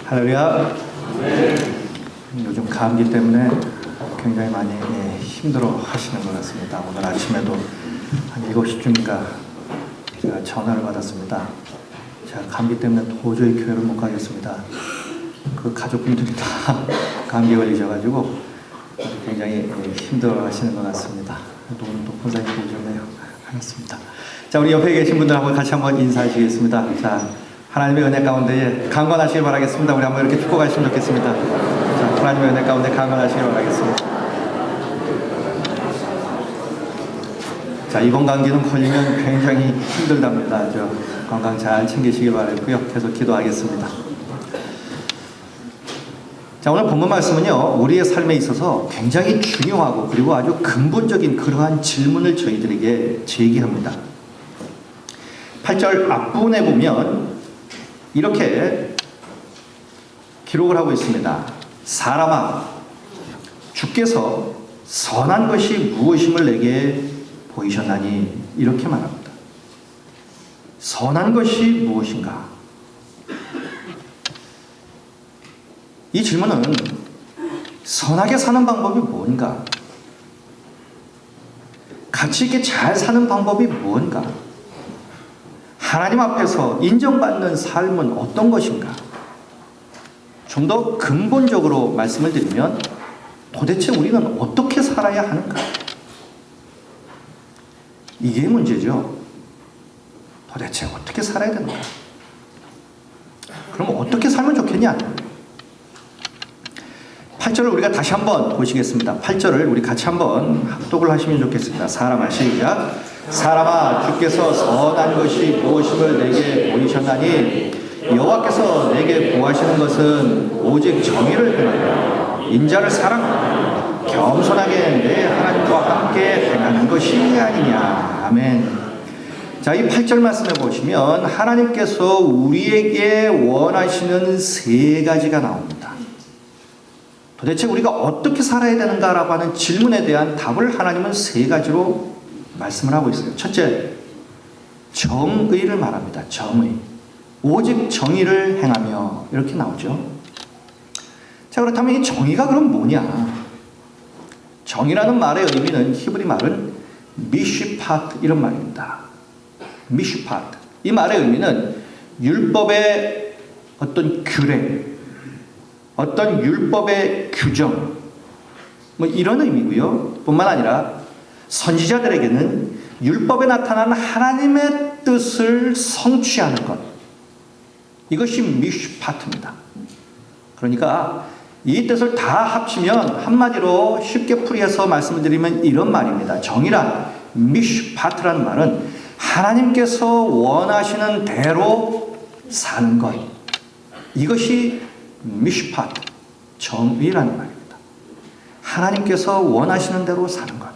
할렐루야. 요즘 감기 때문에 굉장히 많이 힘들어 하시는 것 같습니다. 오늘 아침에도 한 7시쯤인가 제가 전화를 받았습니다. 제가 감기 때문에 도저히 교회를 못 가겠습니다. 그 가족분들이 다 감기 걸리셔가지고 굉장히 힘들어 하시는 것 같습니다. 오늘 또 본사님 보셨네요. 알겠습니다. 자, 우리 옆에 계신 분들하고 같이 한번 인사하시겠습니다. 자, 하나님의 은혜 가운데 강건하시길 바라겠습니다. 우리 한번 이렇게 축복하시면 좋겠습니다. 자, 하나님의 은혜 가운데 강건하시길 바라겠습니다. 자, 이번 감기는 걸리면 굉장히 힘들답니다. 저 건강 잘 챙기시길 바라고요. 계속 기도하겠습니다. 자, 오늘 본문 말씀은요, 우리의 삶에 있어서 굉장히 중요하고 그리고 아주 근본적인 그러한 질문을 저희들에게 제기합니다. 8절 앞부분에 보면 이렇게 기록을 하고 있습니다. 사람아, 주께서 선한 것이 무엇임을 내게 보이셨나니, 이렇게 말합니다. 선한 것이 무엇인가? 이 질문은 선하게 사는 방법이 뭔가? 가치 있게 잘 사는 방법이 뭔가? 하나님 앞에서 인정받는 삶은 어떤 것인가? 좀 더 근본적으로 말씀을 드리면 도대체 우리는 어떻게 살아야 하는가? 이게 문제죠. 도대체 어떻게 살아야 되는가? 그럼 어떻게 살면 좋겠냐? 8절을 우리가 다시 한번 보시겠습니다. 8절을 우리 같이 한번 합독을 하시면 좋겠습니다. 사람아, 시작. 사람아, 주께서 선한 것이 무엇임을 내게 보이셨나니, 여호와께서 내게 보하시는 것은 오직 정의를 행하며 인자를 사랑하며 겸손하게 내 하나님과 함께 행하는 것이 아니냐. 아멘. 자, 이 8절 말씀해 보시면 하나님께서 우리에게 원하시는 세 가지가 나옵니다. 도대체 우리가 어떻게 살아야 되는가라고 하는 질문에 대한 답을 하나님은 세 가지로 말씀을 하고 있어요. 첫째, 정의를 말합니다. 정의. 오직 정의를 행하며, 이렇게 나오죠. 자, 그렇다면 이 정의가 그럼 뭐냐? 정의라는 말의 의미는 히브리 말은 미슈파트, 이런 말입니다. 미슈파트. 이 말의 의미는 율법의 어떤 규례, 어떤 율법의 규정, 뭐 이런 의미고요. 뿐만 아니라 선지자들에게는 율법에 나타난 하나님의 뜻을 성취하는 것, 이것이 미슈파트입니다. 그러니까 이 뜻을 다 합치면 한마디로 쉽게 풀이해서 말씀을 드리면 이런 말입니다. 정의란, 미슈파트라는 말은 하나님께서 원하시는 대로 사는 것, 이것이 미슈파트, 정의라는 말입니다. 하나님께서 원하시는 대로 사는 것.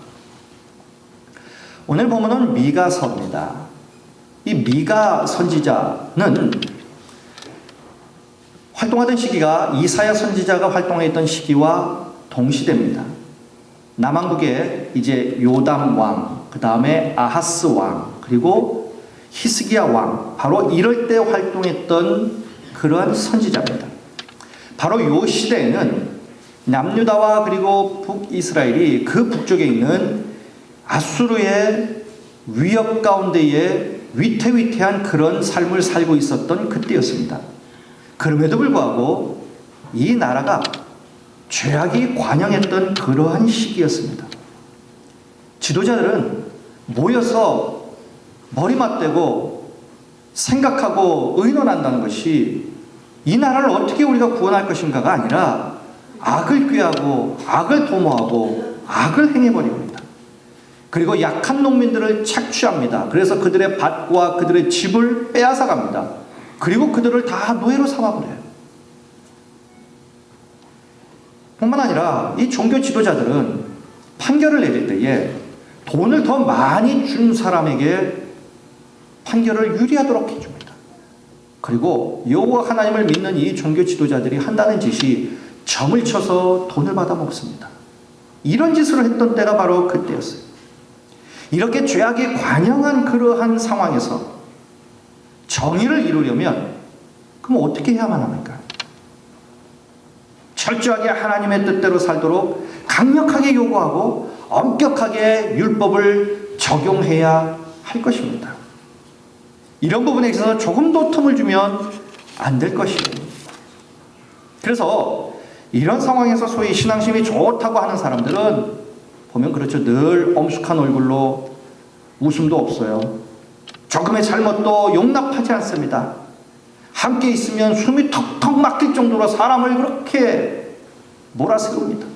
오늘 본문은 미가서입니다. 이 미가 선지자는 활동하던 시기가 이사야 선지자가 활동했던 시기와 동시대입니다. 남왕국에 이제 요담 왕, 그 다음에 아하스 왕, 그리고 히스기야 왕, 바로 이럴 때 활동했던 그러한 선지자입니다. 바로 이 시대에는 남유다와 그리고 북이스라엘이 그 북쪽에 있는 아수르의 위협 가운데에 위태위태한 그런 삶을 살고 있었던 그때였습니다. 그럼에도 불구하고 이 나라가 죄악이 관영했던 그러한 시기였습니다. 지도자들은 모여서 머리 맞대고 생각하고 의논한다는 것이 이 나라를 어떻게 우리가 구원할 것인가가 아니라 악을 꾀하고 악을 도모하고 악을 행해버립니다. 그리고 약한 농민들을 착취합니다. 그래서 그들의 밭과 그들의 집을 빼앗아갑니다. 그리고 그들을 다 노예로 삼아버려요. 뿐만 아니라 이 종교 지도자들은 판결을 내릴 때에 돈을 더 많이 준 사람에게 판결을 유리하도록 해줍니다. 그리고 여호와 하나님을 믿는 이 종교 지도자들이 한다는 짓이 점을 쳐서 돈을 받아 먹습니다. 이런 짓을 했던 때가 바로 그때였어요. 이렇게 죄악이 관영한 그러한 상황에서 정의를 이루려면 그럼 어떻게 해야만 합니까? 철저하게 하나님의 뜻대로 살도록 강력하게 요구하고 엄격하게 율법을 적용해야 할 것입니다. 이런 부분에 있어서 조금도 틈을 주면 안 될 것이에요. 그래서 이런 상황에서 소위 신앙심이 좋다고 하는 사람들은 보면 그렇죠. 늘 엄숙한 얼굴로 웃음도 없어요. 조금의 잘못도 용납하지 않습니다. 함께 있으면 숨이 턱턱 막힐 정도로 사람을 그렇게 몰아세웁니다.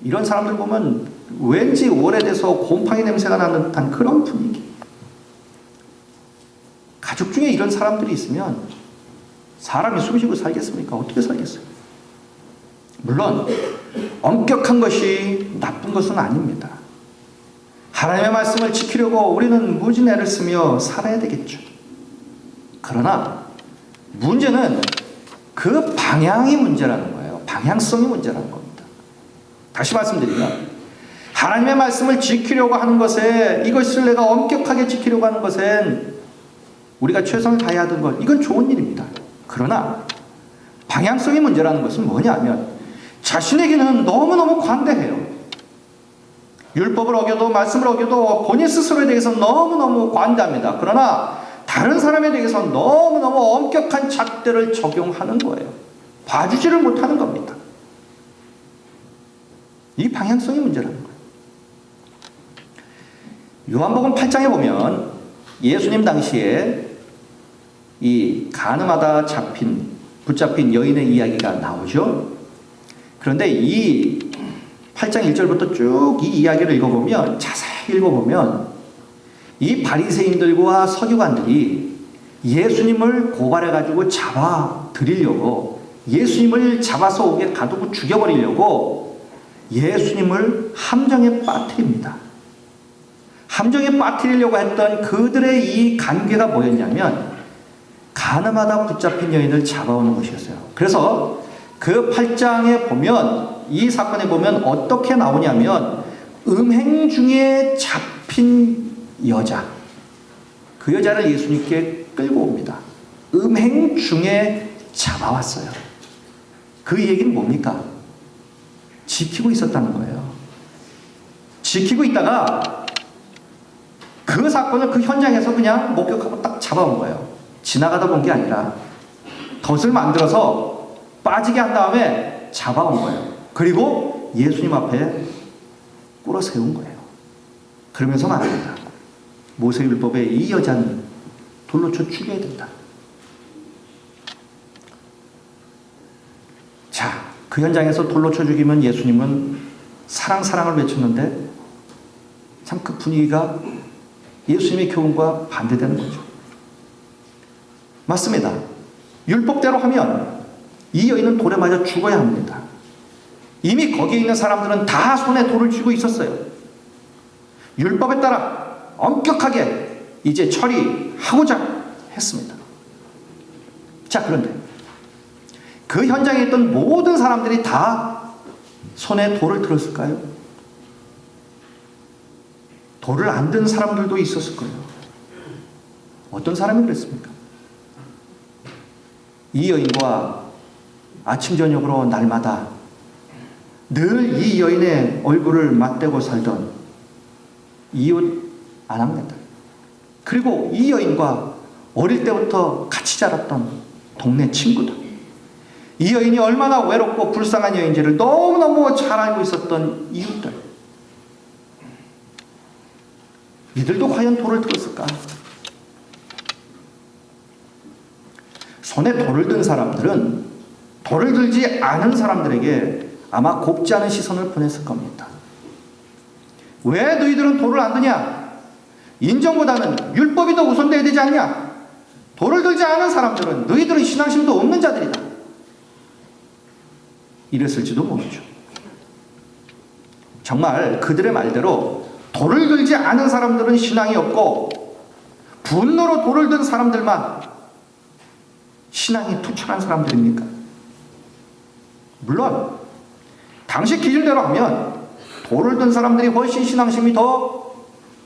이런 사람들 보면 왠지 오래돼서 곰팡이 냄새가 나는 듯한 그런 분위기. 가족 중에 이런 사람들이 있으면 사람이 숨쉬고 살겠습니까? 어떻게 살겠어요? 물론 엄격한 것이 나쁜 것은 아닙니다. 하나님의 말씀을 지키려고 우리는 무진 애를 쓰며 살아야 되겠죠. 그러나 문제는 그 방향이 문제라는 거예요. 방향성이 문제라는 겁니다. 다시 말씀드리면 하나님의 말씀을 지키려고 하는 것에, 이것을 내가 엄격하게 지키려고 하는 것엔 우리가 최선을 다해야 하는 것, 이건 좋은 일입니다. 그러나 방향성이 문제라는 것은 뭐냐면 자신에게는 너무너무 관대해요. 율법을 어겨도 말씀을 어겨도 본인 스스로에 대해서 너무너무 관대합니다. 그러나 다른 사람에 대해서 너무너무 엄격한 잣대를 적용하는 거예요. 봐주지를 못하는 겁니다. 이 방향성이 문제라는 거예요. 요한복음 8장에 보면 예수님 당시에 이 간음하다 붙잡힌 여인의 이야기가 나오죠. 그런데 이 8장 1절부터 쭉 이 이야기를 읽어보면, 자세히 읽어보면 이 바리새인들과 서기관들이 예수님을 고발해가지고 잡아들이려고, 예수님을 잡아서 옥에 가두고 죽여버리려고 예수님을 함정에 빠뜨립니다. 함정에 빠뜨리려고 했던 그들의 이 관계가 뭐였냐면 간음하다 붙잡힌 여인을 잡아오는 것이었어요. 그래서 그 8장에 보면, 이 사건에 보면 어떻게 나오냐면 음행 중에 잡힌 여자, 그 여자를 예수님께 끌고 옵니다. 음행 중에 잡아왔어요. 그 얘기는 뭡니까? 지키고 있었다는 거예요. 지키고 있다가 그 사건을 그 현장에서 그냥 목격하고 딱 잡아온 거예요. 지나가다 본 게 아니라 덫을 만들어서 빠지게 한 다음에 잡아온 거예요. 그리고 예수님 앞에 꿇어 세운 거예요. 그러면서 말합니다. 모세율법에 이 여자는 돌로 쳐 죽여야 된다. 자, 그 현장에서 돌로 쳐 죽이면 예수님은 사랑을 외쳤는데 참 그 분위기가 예수님의 교훈과 반대되는 거죠. 맞습니다. 율법대로 하면 이 여인은 돌에 맞아 죽어야 합니다. 이미 거기에 있는 사람들은 다 손에 돌을 쥐고 있었어요. 율법에 따라 엄격하게 이제 처리하고자 했습니다. 자, 그런데 그 현장에 있던 모든 사람들이 다 손에 돌을 들었을까요? 돌을 안 든 사람들도 있었을 거예요. 어떤 사람이 그랬습니까? 이 여인과 아침 저녁으로 날마다 늘 이 여인의 얼굴을 맞대고 살던 이웃 아낙네들, 그리고 이 여인과 어릴 때부터 같이 자랐던 동네 친구들, 이 여인이 얼마나 외롭고 불쌍한 여인지를 너무너무 잘 알고 있었던 이웃들, 이들도 과연 돌을 들었을까? 손에 돌을 든 사람들은 돌을 들지 않은 사람들에게 아마 곱지 않은 시선을 보냈을 겁니다. 왜 너희들은 돌을 안 드냐? 인정보다는 율법이 더 우선돼야 되지 않냐? 돌을 들지 않은 사람들은 너희들은 신앙심도 없는 자들이다. 이랬을지도 모르죠. 정말 그들의 말대로 돌을 들지 않은 사람들은 신앙이 없고 분노로 돌을 든 사람들만 신앙이 투철한 사람들입니까? 물론 당시 기준대로 하면 돌을 든 사람들이 훨씬 신앙심이 더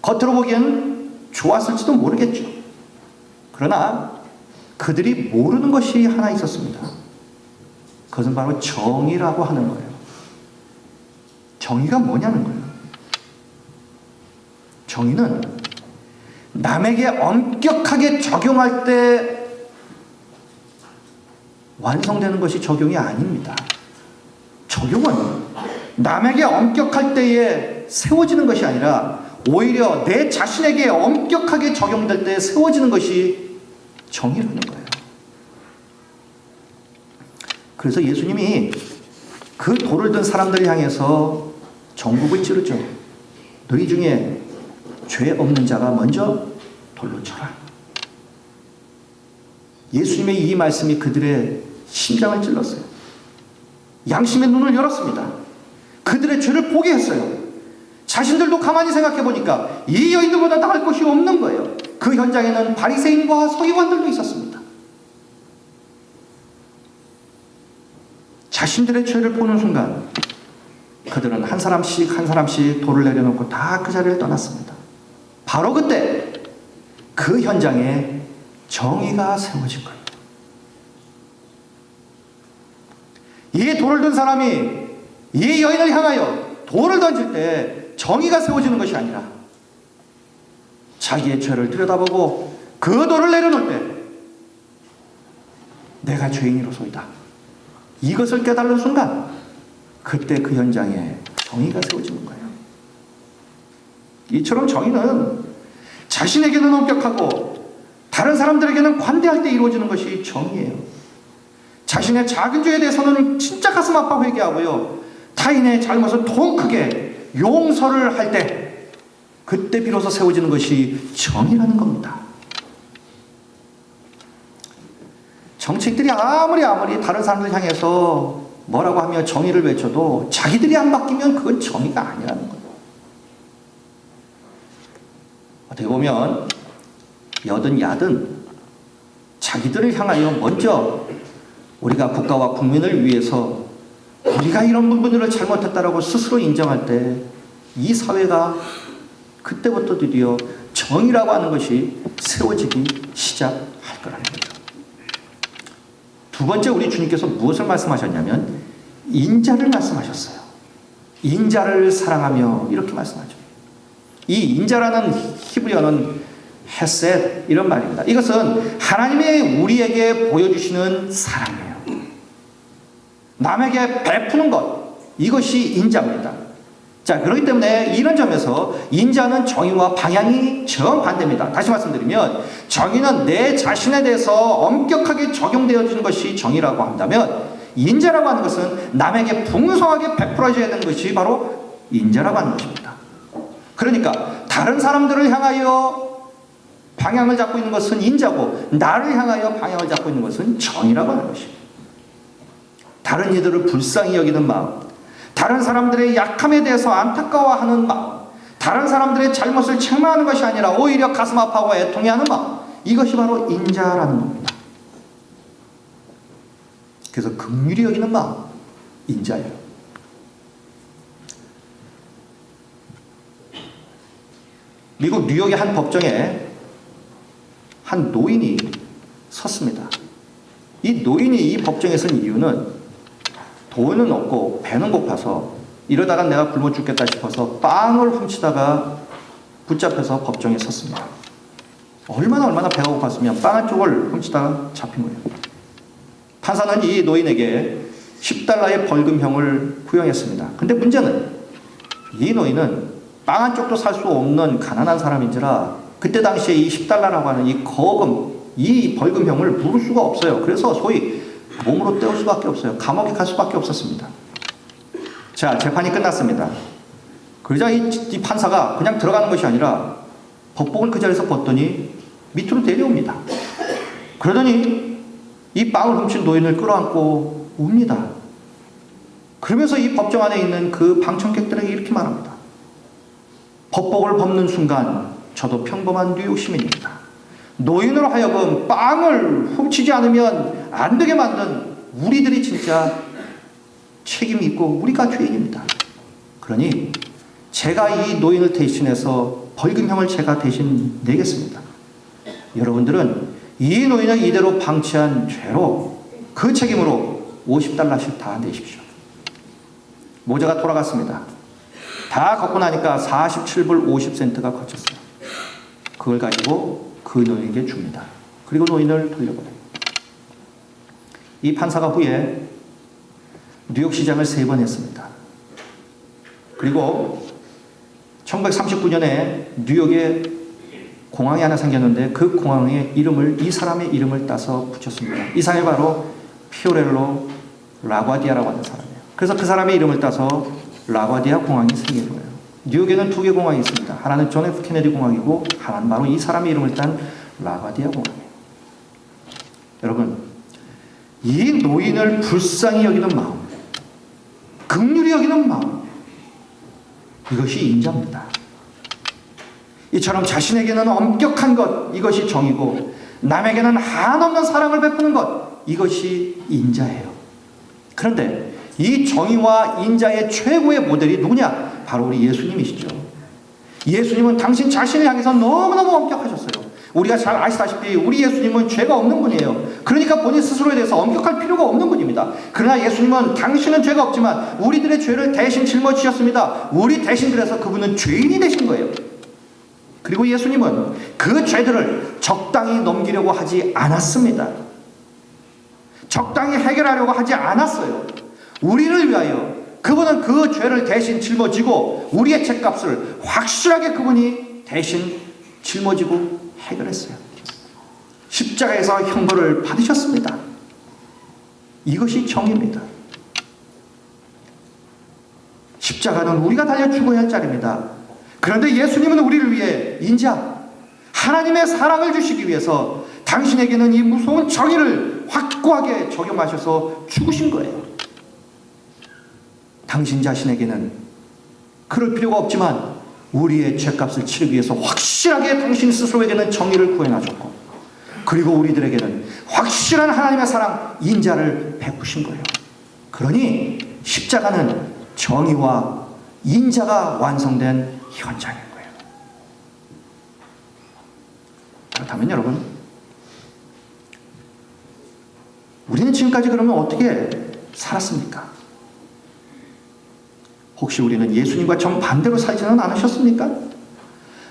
겉으로 보기엔 좋았을지도 모르겠죠. 그러나 그들이 모르는 것이 하나 있었습니다. 그것은 바로 정의라고 하는 거예요. 정의가 뭐냐는 거예요. 정의는 남에게 엄격하게 적용할 때 완성되는 것이 적용이 아닙니다. 적용은 남에게 엄격할 때에 세워지는 것이 아니라 오히려 내 자신에게 엄격하게 적용될 때 세워지는 것이 정의라는 거예요. 그래서 예수님이 그 돌을 든 사람들을 향해서 정국을 찌르죠. 너희 중에 죄 없는 자가 먼저 돌로 쳐라. 예수님의 이 말씀이 그들의 심장을 찔렀어요. 양심의 눈을 열었습니다. 그들의 죄를 보게 했어요. 자신들도 가만히 생각해 보니까 이 여인들보다 나을 것이 없는 거예요. 그 현장에는 바리새인과 서기관들도 있었습니다. 자신들의 죄를 보는 순간 그들은 한 사람씩 한 사람씩 돌을 내려놓고 다 그 자리를 떠났습니다. 바로 그때 그 현장에 정의가 세워진 거예요. 이 돌을 든 사람이 이 여인을 향하여 돌을 던질 때 정의가 세워지는 것이 아니라 자기의 죄를 들여다보고 그 돌을 내려놓을 때 내가 죄인이로소이다, 이것을 깨달은 순간 그때 그 현장에 정의가 세워지는 거예요. 이처럼 정의는 자신에게는 엄격하고 다른 사람들에게는 관대할 때 이루어지는 것이 정의예요. 자신의 작은 죄에 대해서는 진짜 가슴 아파 회개하고요, 타인의 잘못은 통 크게 용서를 할 때 그때 비로소 세워지는 것이 정의라는 겁니다. 정치인들이 아무리 다른 사람들 향해서 뭐라고 하며 정의를 외쳐도 자기들이 안 바뀌면 그건 정의가 아니라는 거예요. 어떻게 보면 여든 야든 자기들을 향하여 먼저 우리가 국가와 국민을 위해서 우리가 이런 부분들을 잘못했다라고 스스로 인정할 때 이 사회가 그때부터 드디어 정의라고 하는 것이 세워지기 시작할 거라는 거죠. 두 번째, 우리 주님께서 무엇을 말씀하셨냐면 인자를 말씀하셨어요. 인자를 사랑하며 이렇게 말씀하죠. 이 인자라는 히브리어는 헤셋, 이런 말입니다. 이것은 하나님의 우리에게 보여주시는 사랑이에요. 남에게 베푸는 것, 이것이 인자입니다. 자, 그렇기 때문에 이런 점에서 인자는 정의와 방향이 정반대입니다. 다시 말씀드리면 정의는 내 자신에 대해서 엄격하게 적용되어지는 것이 정의라고 한다면, 인자라고 하는 것은 남에게 풍성하게 베풀어져야 되는 것이 바로 인자라고 하는 것입니다. 그러니까 다른 사람들을 향하여 방향을 잡고 있는 것은 인자고, 나를 향하여 방향을 잡고 있는 것은 정의라고 하는 것입니다. 다른 이들을 불쌍히 여기는 마음, 다른 사람들의 약함에 대해서 안타까워하는 마음, 다른 사람들의 잘못을 책망하는 것이 아니라 오히려 가슴 아파하고 애통해하는 마음, 이것이 바로 인자라는 겁니다. 그래서 긍휼히 여기는 마음, 인자예요. 미국 뉴욕의 한 법정에 한 노인이 섰습니다. 이 노인이 이 법정에 선 이유는 돈은 없고 배는 고파서 이러다가 내가 굶어 죽겠다 싶어서 빵을 훔치다가 붙잡혀서 법정에 섰습니다. 얼마나 배가 고팠으면 빵 한 쪽을 훔치다가 잡힌 거예요. 판사는 이 노인에게 $10의 벌금형을 구형했습니다. 근데 문제는 이 노인은 빵 한 쪽도 살 수 없는 가난한 사람인지라 그때 당시에 이 $10라고 하는 이 거금, 이 벌금형을 물을 수가 없어요. 그래서 소위 몸으로 때울 수밖에 없어요. 감옥에 갈 수밖에 없었습니다. 자, 재판이 끝났습니다. 그러자 이 판사가 그냥 들어가는 것이 아니라 법복을 그 자리에서 벗더니 밑으로 내려옵니다. 그러더니 이 빵을 훔친 노인을 끌어안고 웁니다. 그러면서 이 법정 안에 있는 그 방청객들에게 이렇게 말합니다. 법복을 벗는 순간 저도 평범한 뉴욕 시민입니다. 노인으로 하여금 빵을 훔치지 않으면 안 되게 만든 우리들이 진짜 책임이 있고 우리가 죄인입니다. 그러니 제가 이 노인을 대신해서 벌금형을 제가 대신 내겠습니다. 여러분들은 이 노인을 이대로 방치한 죄로 그 책임으로 $50씩 다 내십시오. 모자가 돌아갔습니다. 다 걷고 나니까 47불 50센트가 거쳤어요. 그걸 가지고 그 노인에게 줍니다. 그리고 노인을 돌려보내요. 이 판사가 후에 뉴욕 시장을 3번 했습니다. 그리고 1939년에 뉴욕에 공항이 하나 생겼는데 그 공항의 이름을 이 사람의 이름을 따서 붙였습니다. 이 사람이 바로 피오렐로 라과디아라고 하는 사람이에요. 그래서 그 사람의 이름을 따서 라과디아 공항이 생긴 거예요. 뉴욕에는 2개 공항이 있습니다. 하나는 존 F 케네디 공항이고 하나는 바로 이 사람의 이름을 딴 라과디아 공항이에요. 여러분, 이 노인을 불쌍히 여기는 마음, 긍휼히 여기는 마음, 이것이 인자입니다. 이처럼 자신에게는 엄격한 것, 이것이 정이고 남에게는 한없는 사랑을 베푸는 것, 이것이 인자예요. 그런데 이 정의와 인자의 최고의 모델이 누구냐? 바로 우리 예수님이시죠. 예수님은 당신 자신을 향해서 너무너무 엄격하셨어요. 우리가 잘 아시다시피 우리 예수님은 죄가 없는 분이에요. 그러니까 본인 스스로에 대해서 엄격할 필요가 없는 분입니다. 그러나 예수님은 당신은 죄가 없지만 우리들의 죄를 대신 짊어지셨습니다. 우리 대신, 그래서 그분은 죄인이 되신 거예요. 그리고 예수님은 그 죄들을 적당히 넘기려고 하지 않았습니다. 적당히 해결하려고 하지 않았어요. 우리를 위하여 그분은 그 죄를 대신 짊어지고 우리의 죄값을 확실하게 그분이 대신 짊어지고 해결했어요. 십자가에서 형벌을 받으셨습니다. 이것이 정의입니다. 십자가는 우리가 달려 죽어야 할 자리입니다. 그런데 예수님은 우리를 위해 인자, 하나님의 사랑을 주시기 위해서 당신에게는 이 무서운 정의를 확고하게 적용하셔서 죽으신 거예요. 당신 자신에게는 그럴 필요가 없지만 우리의 죄값을 치르기 위해서 확실하게 당신 스스로에게는 정의를 구해놔줬고, 그리고 우리들에게는 확실한 하나님의 사랑, 인자를 베푸신 거예요. 그러니 십자가는 정의와 인자가 완성된 현장인 거예요. 그렇다면 여러분, 우리는 지금까지 그러면 어떻게 살았습니까? 혹시 우리는 예수님과 정반대로 살지는 않으셨습니까?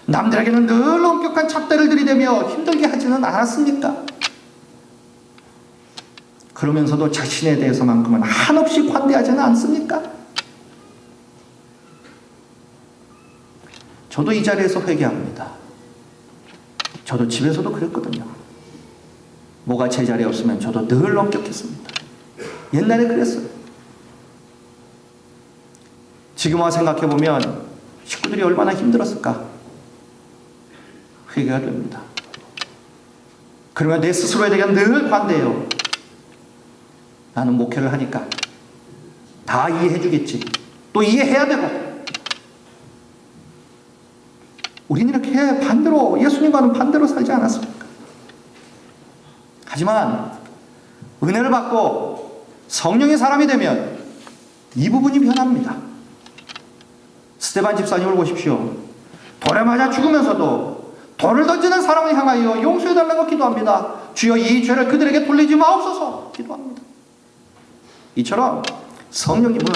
남들에게는 늘 엄격한 잣대를 들이대며 힘들게 하지는 않았습니까? 그러면서도 자신에 대해서만큼은 한없이 관대하지는 않습니까? 저도 이 자리에서 회개합니다. 저도 집에서도 그랬거든요. 뭐가 제 자리에 없으면 저도 늘 엄격했습니다. 옛날에 그랬어요. 지금 와 생각해보면 식구들이 얼마나 힘들었을까? 회개가 됩니다. 그러면 내 스스로에 대해 늘 관대해요. 나는 목회를 하니까 다 이해해주겠지. 또 이해해야 되고. 우리는 이렇게 반대로, 예수님과는 반대로 살지 않았습니까? 하지만 은혜를 받고 성령의 사람이 되면 이 부분이 변합니다. 스데반 집사님을 보십시오. 돌에 맞아 죽으면서도 돌을 던지는 사람을 향하여 용서해달라고 기도합니다. 주여 이 죄를 그들에게 돌리지 마옵소서 기도합니다. 이처럼 성령님은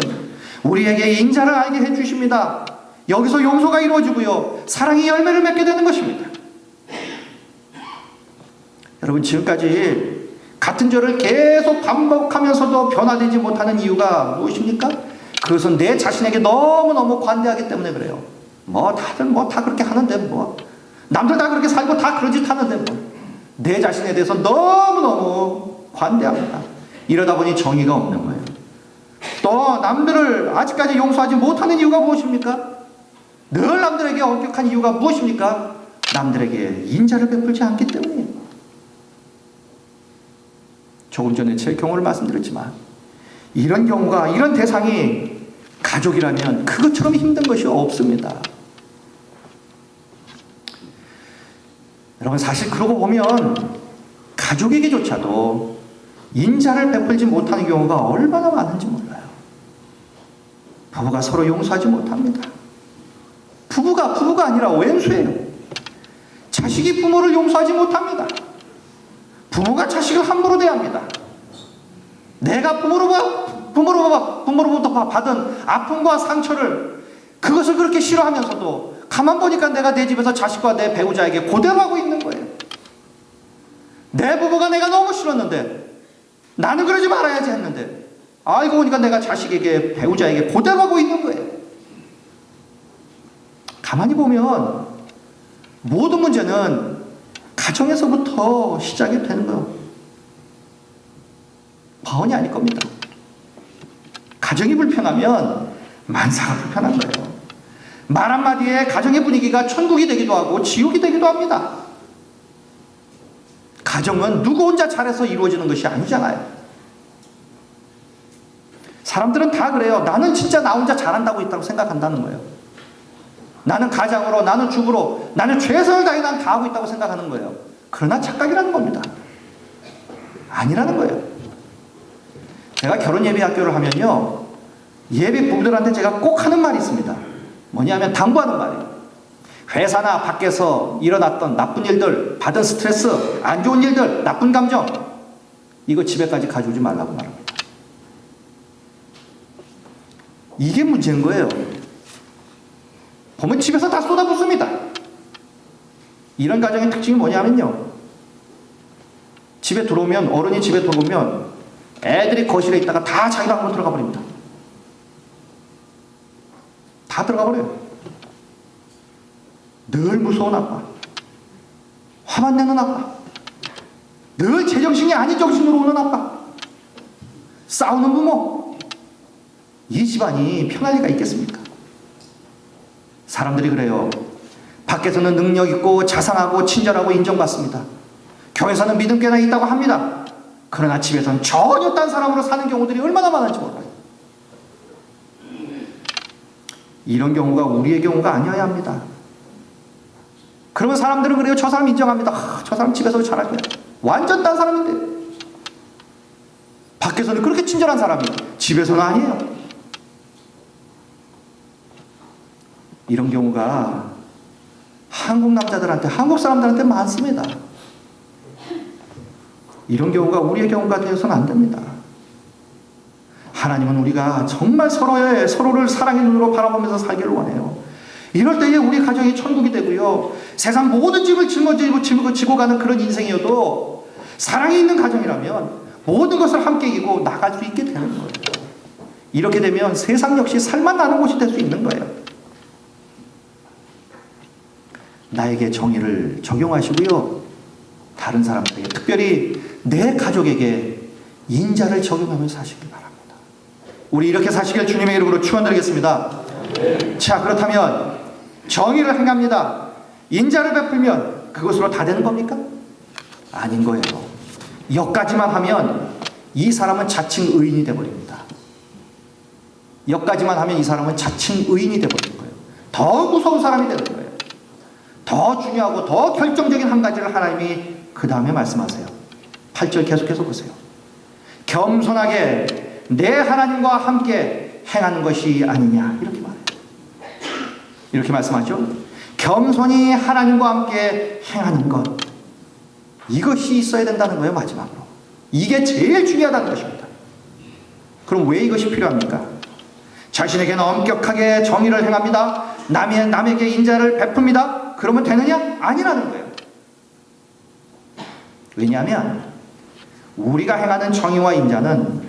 우리에게 인자를 알게 해주십니다. 여기서 용서가 이루어지고요, 사랑이 열매를 맺게 되는 것입니다. 여러분, 지금까지 같은 죄를 계속 반복하면서도 변화되지 못하는 이유가 무엇입니까? 그것은 내 자신에게 너무너무 관대하기 때문에 그래요. 다들 다 그렇게 하는데 남들 다 그렇게 살고 다 그런 짓 하는데 내 자신에 대해서 너무너무 관대합니다. 이러다 보니 정의가 없는 거예요. 또 남들을 아직까지 용서하지 못하는 이유가 무엇입니까? 늘 남들에게 엄격한 이유가 무엇입니까? 남들에게 인자를 베풀지 않기 때문이에요. 조금 전에 제 경우를 말씀드렸지만 이런 경우가, 이런 대상이 가족이라면 그것처럼 힘든 것이 없습니다. 여러분, 사실 그러고 보면 가족에게조차도 인자를 베풀지 못하는 경우가 얼마나 많은지 몰라요. 부부가 서로 용서하지 못합니다. 부부가 아니라 왼수예요. 자식이 부모를 용서하지 못합니다. 부모가 자식을 함부로 대합니다. 내가 부모로부터 받은 아픔과 상처를 그것을 그렇게 싫어하면서도 가만 보니까 내가 내 집에서 자식과 내 배우자에게 고대로 하고 있는 거예요. 내 부부가 내가 너무 싫었는데 나는 그러지 말아야지 했는데 알고 보니까 내가 자식에게 배우자에게 고대로 하고 있는 거예요. 가만히 보면 모든 문제는 가정에서부터 시작이 되는 거예요. 과언이 아닐 겁니다. 가정이 불편하면 만사가 불편한 거예요. 말 한마디에 가정의 분위기가 천국이 되기도 하고 지옥이 되기도 합니다. 가정은 누구 혼자 잘해서 이루어지는 것이 아니잖아요. 사람들은 다 그래요. 나는 진짜 나 혼자 잘한다고 있다고 생각한다는 거예요. 나는 가장으로, 나는 주부로, 나는 최선을 다해 난 다 하고 있다고 생각하는 거예요. 그러나 착각이라는 겁니다. 아니라는 거예요. 제가 결혼 예비 학교를 하면요, 예비 부부들한테 제가 꼭 하는 말이 있습니다. 뭐냐면 당부하는 말이에요. 회사나 밖에서 일어났던 나쁜 일들, 받은 스트레스, 안 좋은 일들, 나쁜 감정, 이거 집에까지 가져오지 말라고 말합니다. 이게 문제인 거예요. 보면 집에서 다 쏟아붓습니다. 이런 가정의 특징이 뭐냐면요, 집에 들어오면, 어른이 집에 들어오면 애들이 거실에 있다가 다 자기 방으로 들어가 버립니다. 다 들어가 버려요. 늘 무서운 아빠, 화만 내는 아빠, 늘 제정신이 아닌 정신으로 오는 아빠, 싸우는 부모. 이 집안이 편할 리가 있겠습니까? 사람들이 그래요. 밖에서는 능력 있고 자상하고 친절하고 인정받습니다. 교회에서는 믿음 꽤나 있다고 합니다. 그러나 집에서는 전혀 딴 사람으로 사는 경우들이 얼마나 많은지 몰라요. 이런 경우가 우리의 경우가 아니어야 합니다. 그러면 사람들은 그래요. 저 사람 인정합니다. 저 사람 집에서 잘할 거야. 완전 딴 사람인데. 밖에서는 그렇게 친절한 사람이 집에서는 아니에요. 이런 경우가 한국 남자들한테, 한국 사람들한테 많습니다. 이런 경우가 우리의 경우가 되어서는 안 됩니다. 하나님은 우리가 정말 서로를 사랑의 눈으로 바라보면서 살기를 원해요. 이럴 때에 우리 가정이 천국이 되고요, 세상 모든 짐을 짊어지고 가는 그런 인생이어도 사랑이 있는 가정이라면 모든 것을 함께 이기고 나갈 수 있게 되는 거예요. 이렇게 되면 세상 역시 살만 나는 곳이 될 수 있는 거예요. 나에게 정의를 적용하시고요, 다른 사람들에게, 특별히 내 가족에게 인자를 적용하면서 사시길 바랍니다. 우리 이렇게 사시길 주님의 이름으로 축원드리겠습니다. 자, 그렇다면 정의를 행합니다. 인자를 베풀면 그것으로 다 되는 겁니까? 아닌 거예요. 여기까지만 하면 이 사람은 자칭 의인이 되어버립니다. 여기까지만 하면 이 사람은 자칭 의인이 되어버리는 거예요. 더 무서운 사람이 되는 거예요. 더 중요하고 더 결정적인 한 가지를 하나님이 그 다음에 말씀하세요. 8절 계속해서 보세요. 겸손하게 내 하나님과 함께 행하는 것이 아니냐, 이렇게 말해요. 이렇게 말씀하죠. 겸손히 하나님과 함께 행하는 것, 이것이 있어야 된다는 거예요. 마지막으로 이게 제일 중요하다는 것입니다. 그럼 왜 이것이 필요합니까? 자신에게는 엄격하게 정의를 행합니다. 남에게 인자를 베풉니다. 그러면 되느냐? 아니라는 거예요. 왜냐하면 우리가 행하는 정의와 인자는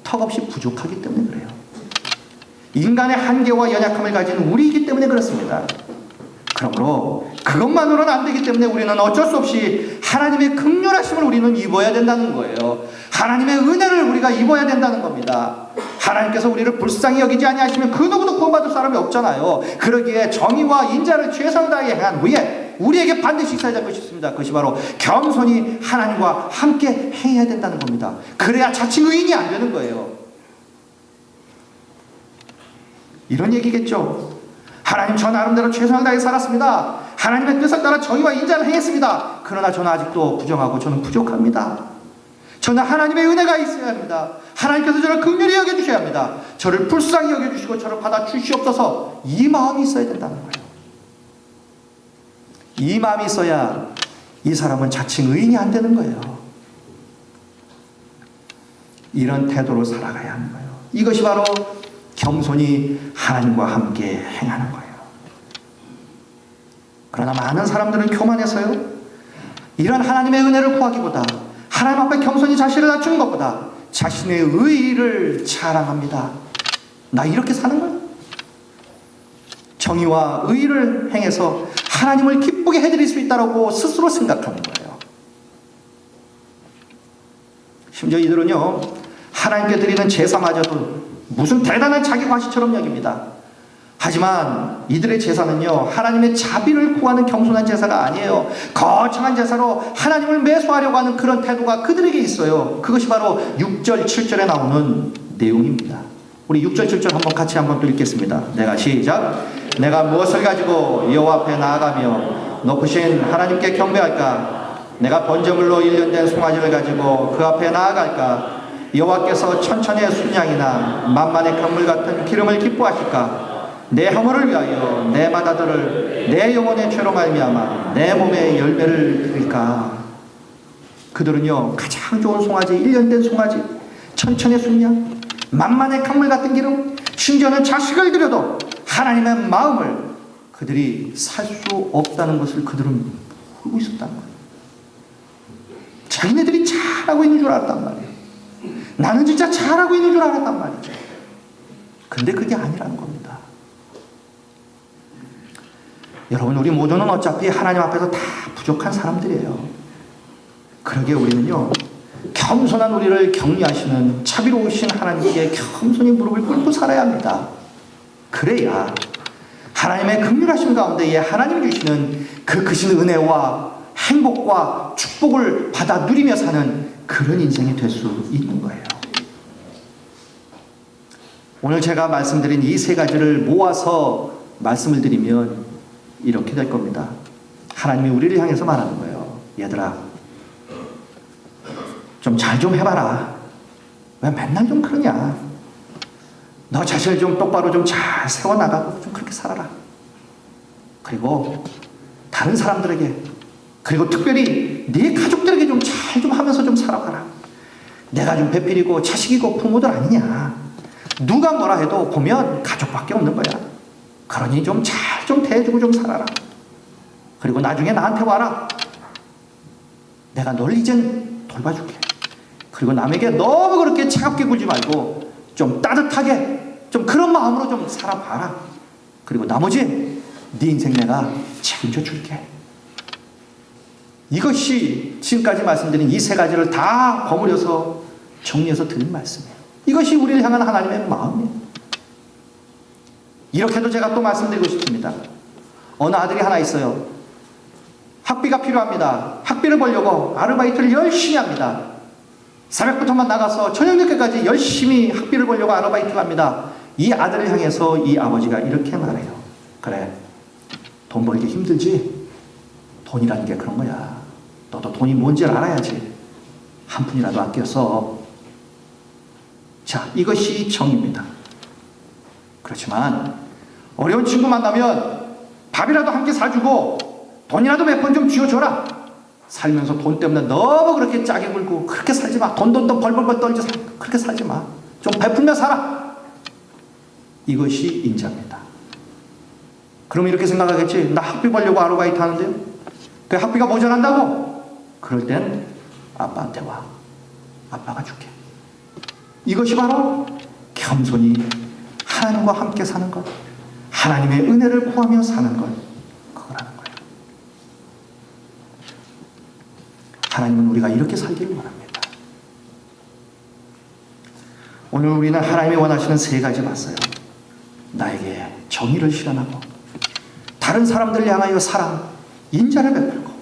턱없이 부족하기 때문에 그래요. 인간의 한계와 연약함을 가진 우리이기 때문에 그렇습니다. 그러므로 그것만으로는 안 되기 때문에 우리는 어쩔 수 없이 하나님의 긍휼하심을 우리는 입어야 된다는 거예요. 하나님의 은혜를 우리가 입어야 된다는 겁니다. 하나님께서 우리를 불쌍히 여기지 아니하시면 그 누구도 구원받을 사람이 없잖아요. 그러기에 정의와 인자를 최선을 다해 행한 후에 우리에게 반드시 있어야 될 것이 있습니다. 그것이 바로 겸손히 하나님과 함께 행해야 된다는 겁니다. 그래야 자칭 의인이 안 되는 거예요. 이런 얘기겠죠. 하나님, 저 나름대로 최선을 다해 살았습니다. 하나님의 뜻을 따라 정의와 인자를 행했습니다. 그러나 저는 아직도 부정하고 저는 부족합니다. 저는 하나님의 은혜가 있어야 합니다. 하나님께서 저를 긍휼히 여겨주셔야 합니다. 저를 불쌍히 여겨주시고 저를 받아주시옵소서, 이 마음이 있어야 된다는 거예요. 이 마음이 있어야 이 사람은 자칭 의인이 안 되는 거예요. 이런 태도로 살아가야 하는 거예요. 이것이 바로 겸손히 하나님과 함께 행하는 거예요. 그러나 많은 사람들은 교만해서요, 이런 하나님의 은혜를 구하기보다, 하나님 앞에 겸손히 자신을 낮추는 것보다 자신의 의의를 자랑합니다. 나 이렇게 사는 거야? 정의와 의의를 행해서 하나님을 기쁘게 해드릴 수 있다고 스스로 생각하는 거예요. 심지어 이들은요, 하나님께 드리는 제사마저도 무슨 대단한 자기 과시처럼 여깁니다. 하지만 이들의 제사는요, 하나님의 자비를 구하는 겸손한 제사가 아니에요. 거창한 제사로 하나님을 매수하려고 하는 그런 태도가 그들에게 있어요. 그것이 바로 6절, 7절에 나오는 내용입니다. 우리 6절, 7절 한번 또 읽겠습니다. 내가 시작. 내가 무엇을 가지고 여호와 앞에 나아가며 높으신 하나님께 경배할까? 내가 번제물로 1년 된 송아지를 가지고 그 앞에 나아갈까? 여호와께서 천천의 순양이나 만만의 강물 같은 기름을 기뻐하실까? 내 허물을 위하여 내 맏아들을 내 영혼의 죄로 말미암아 내 몸에 열매를 드릴까? 그들은요, 가장 좋은 송아지, 1년 된 송아지, 천천의 순양, 만만의 강물 같은 기름, 심지어는 자식을 들여도 하나님의 마음을 그들이 살 수 없다는 것을 그들은 모르고 있었단 말이에요. 자기네들이 잘하고 있는 줄 알았단 말이에요. 나는 진짜 잘하고 있는 줄 알았단 말이죠. 근데 그게 아니라는 겁니다. 여러분, 우리 모두는 어차피 하나님 앞에서 다 부족한 사람들이에요. 그러기에 우리는요, 겸손한 우리를 격려하시는 자비로우신 하나님께 겸손히 무릎을 꿇고 살아야 합니다. 그래야 하나님의 긍휼하심 가운데에 하나님이 주시는 그 크신 은혜와 행복과 축복을 받아 누리며 사는 그런 인생이 될 수 있는 거예요. 오늘 제가 말씀드린 이 세 가지를 모아서 말씀을 드리면 이렇게 될 겁니다. 하나님이 우리를 향해서 말하는 거예요. 얘들아, 좀 잘 좀 해봐라. 왜 맨날 좀 그러냐? 너 자신을 좀 똑바로 좀 잘 세워나가고 좀 그렇게 살아라. 그리고 다른 사람들에게, 그리고 특별히 네 가족들에게 좀 잘 좀 하면서 좀 살아가라. 내가 좀 배필이고 자식이고 부모들 아니냐. 누가 뭐라 해도 보면 가족밖에 없는 거야. 그러니 좀 잘 좀 대해주고 좀 살아라. 그리고 나중에 나한테 와라. 내가 널 이젠 돌봐줄게. 그리고 남에게 너무 그렇게 차갑게 굴지 말고 좀 따뜻하게 좀 그런 마음으로 좀 살아봐라. 그리고 나머지 네 인생 내가 책임져 줄게. 이것이 지금까지 말씀드린 이 세 가지를 다 버무려서 정리해서 드린 말씀이에요. 이것이 우리를 향한 하나님의 마음이에요. 이렇게도 제가 또 말씀드리고 싶습니다. 어느 아들이 하나 있어요. 학비가 필요합니다. 학비를 벌려고 아르바이트를 열심히 합니다. 새벽부터만 나가서 저녁 늦게까지 열심히 학비를 벌려고 아르바이트를 합니다. 이 아들을 향해서 이 아버지가 이렇게 말해요. 그래, 돈 벌기 힘들지? 돈이라는 게 그런 거야. 너도 돈이 뭔지를 알아야지. 한 푼이라도 아껴서. 자, 이것이 정입니다. 그렇지만 어려운 친구 만나면 밥이라도 함께 사주고 돈이라도 몇 번 좀 쥐어줘라. 살면서 돈 때문에 너무 그렇게 짜게 굴고 그렇게 살지 마. 돈 벌벌벌 떨지 그렇게 살지 마. 좀 베풀며 살아. 이것이 인자입니다. 그럼 이렇게 생각하겠지. 나 학비 벌려고 아르바이트 하는데요. 그 학비가 모자란다고? 그럴 땐 아빠한테 와. 아빠가 줄게. 이것이 바로 겸손히 하나님과 함께 사는 것, 하나님의 은혜를 구하며 사는 것, 그거라는 거예요. 하나님은 우리가 이렇게 살기를 원합니다. 오늘 우리는 하나님이 원하시는 세 가지 봤어요. 나에게 정의를 실현하고, 다른 사람들을 향하여 사랑, 인자를 베풀고,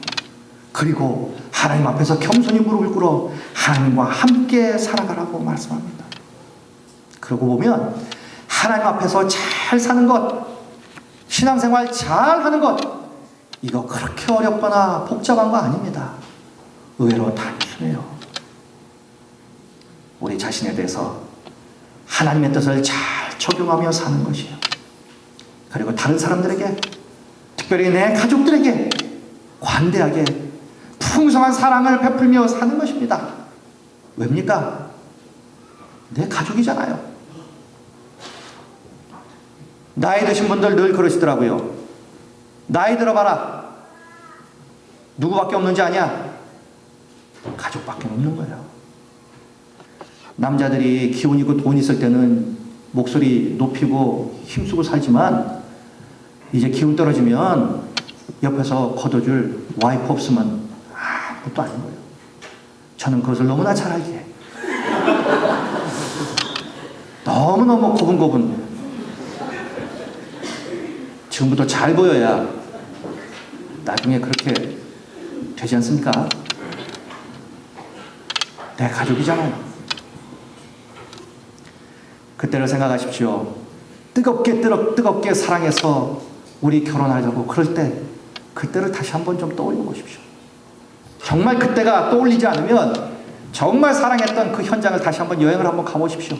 그리고 하나님 앞에서 겸손히 무릎을 꿇어 하나님과 함께 살아가라고 말씀합니다. 그러고 보면 하나님 앞에서 잘 사는 것, 신앙생활 잘 하는 것, 이거 그렇게 어렵거나 복잡한 거 아닙니다. 의외로 단순해요. 우리 자신에 대해서 하나님의 뜻을 잘 적용하며 사는 것이에요. 그리고 다른 사람들에게, 특별히 내 가족들에게 관대하게 풍성한 사랑을 베풀며 사는 것입니다. 왜입니까? 내 가족이잖아요. 나이 드신 분들 늘 그러시더라고요. 나이 들어봐라. 누구밖에 없는지 아냐? 가족밖에 없는 거예요. 남자들이 기운 있고 돈 있을 때는 목소리 높이고 힘쓰고 살지만 이제 기운 떨어지면 옆에서 걷어줄 와이프 없으면 아무것도 아닌 거예요. 저는 그것을 너무나 잘 알기에 너무너무 고분고분 지금부터 잘 보여야 나중에 그렇게 되지 않습니까? 내 가족이잖아요. 그때를 생각하십시오. 뜨겁게 사랑해서 우리 결혼하려고 그럴 때 그때를 다시 한번 좀 떠올려 보십시오. 정말 그때가 떠올리지 않으면 정말 사랑했던 그 현장을 다시 한번 여행을 한번 가보십시오.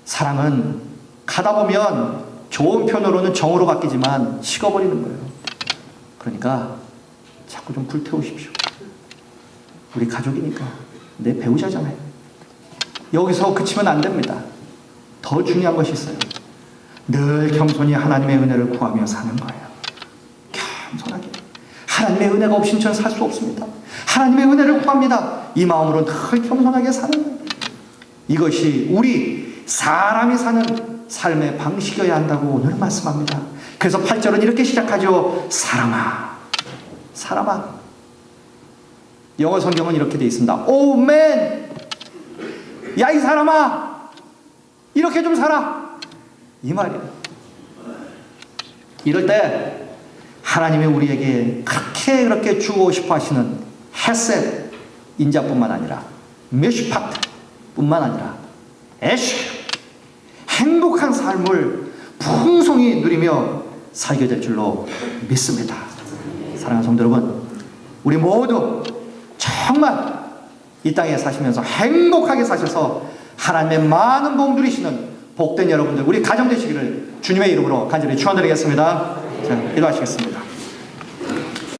사랑은 가다 보면 좋은 편으로는 정으로 바뀌지만 식어버리는 거예요. 그러니까 자꾸 좀 불태우십시오. 우리 가족이니까 내 배우자잖아요. 여기서 그치면 안 됩니다. 더 중요한 것이 있어요. 늘 겸손히 하나님의 은혜를 구하며 사는 거예요. 겸손하게. 하나님의 은혜가 없이는 저는 살 수 없습니다. 하나님의 은혜를 구합니다. 이 마음으로 늘 겸손하게 사는 거예요. 이것이 우리 사람이 사는 삶의 방식이어야 한다고 오늘 말씀합니다. 그래서 8절은 이렇게 시작하죠. 사람아. 사람아. 영어 성경은 이렇게 되어 있습니다. Oh man! 야, 이 사람아! 이렇게 좀 살아! 이 말이에요. 이럴 때 하나님이 우리에게 그렇게 주고 싶어 하시는 헤셋 인자뿐만 아니라 메슈파트 뿐만 아니라 에쉬 행복한 삶을 풍성히 누리며 살게 될 줄로 믿습니다. 사랑하는 성도 여러분, 우리 모두 정말 이 땅에 사시면서 행복하게 사셔서 하나님의 많은 복 누리시는 복된 여러분들, 우리 가정 되시기를 주님의 이름으로 간절히 축원드리겠습니다. 자, 기도하시겠습니다.